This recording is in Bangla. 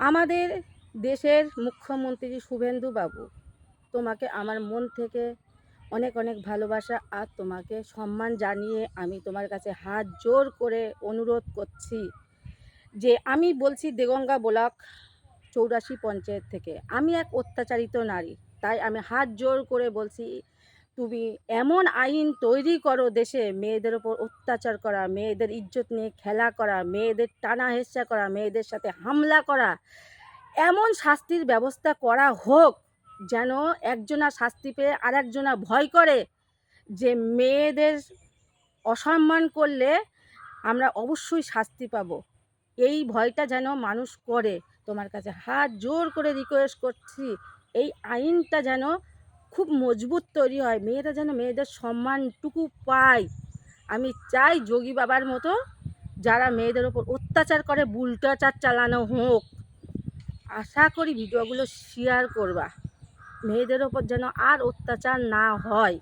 আমাদের দেশের মুখ্যমন্ত্রী শুভেন্দু বাবু, তোমাকে আমার মন থেকে অনেক অনেক ভালোবাসা আর তোমাকে সম্মান জানিয়ে আমি তোমার কাছে হাত জোর করে অনুরোধ করছি যে আমি বলছি দেগঙ্গা ব্লক 84 পঞ্চায়েত থেকে। আমি এক অত্যাচারিত নারী, তাই আমি হাত জোর করে বলছি তুমি এমন আইন তৈরি করো দেশে, মেয়েদের ওপর অত্যাচার করা, মেয়েদের ইজ্জত নিয়ে খেলা করা, মেয়েদের টানা হেঁচড়া করা, মেয়েদের সাথে হামলা করা, এমন শাস্তির ব্যবস্থা করা হোক যেন একজনা শাস্তি পেয়ে আর একজনা ভয় করে যে মেয়েদের অসম্মান করলে আমরা অবশ্যই শাস্তি পাব। এই ভয়টা যেন মানুষ করে। তোমার কাছে হাত জোর করে রিকোয়েস্ট করছি, এই আইনটা যেন খুব মজবুত তৈরি হয়, মেয়েরা যেন মেয়েদের সম্মানটুকু পায়। আমি চাই যোগী বাবার মতো যারা মেয়েদের ওপর অত্যাচার করে বুলডোজার চালানো হোক। আশা করি ভিডিওগুলো শেয়ার করবা, মেয়েদের ওপর যেন আর অত্যাচার না হয়।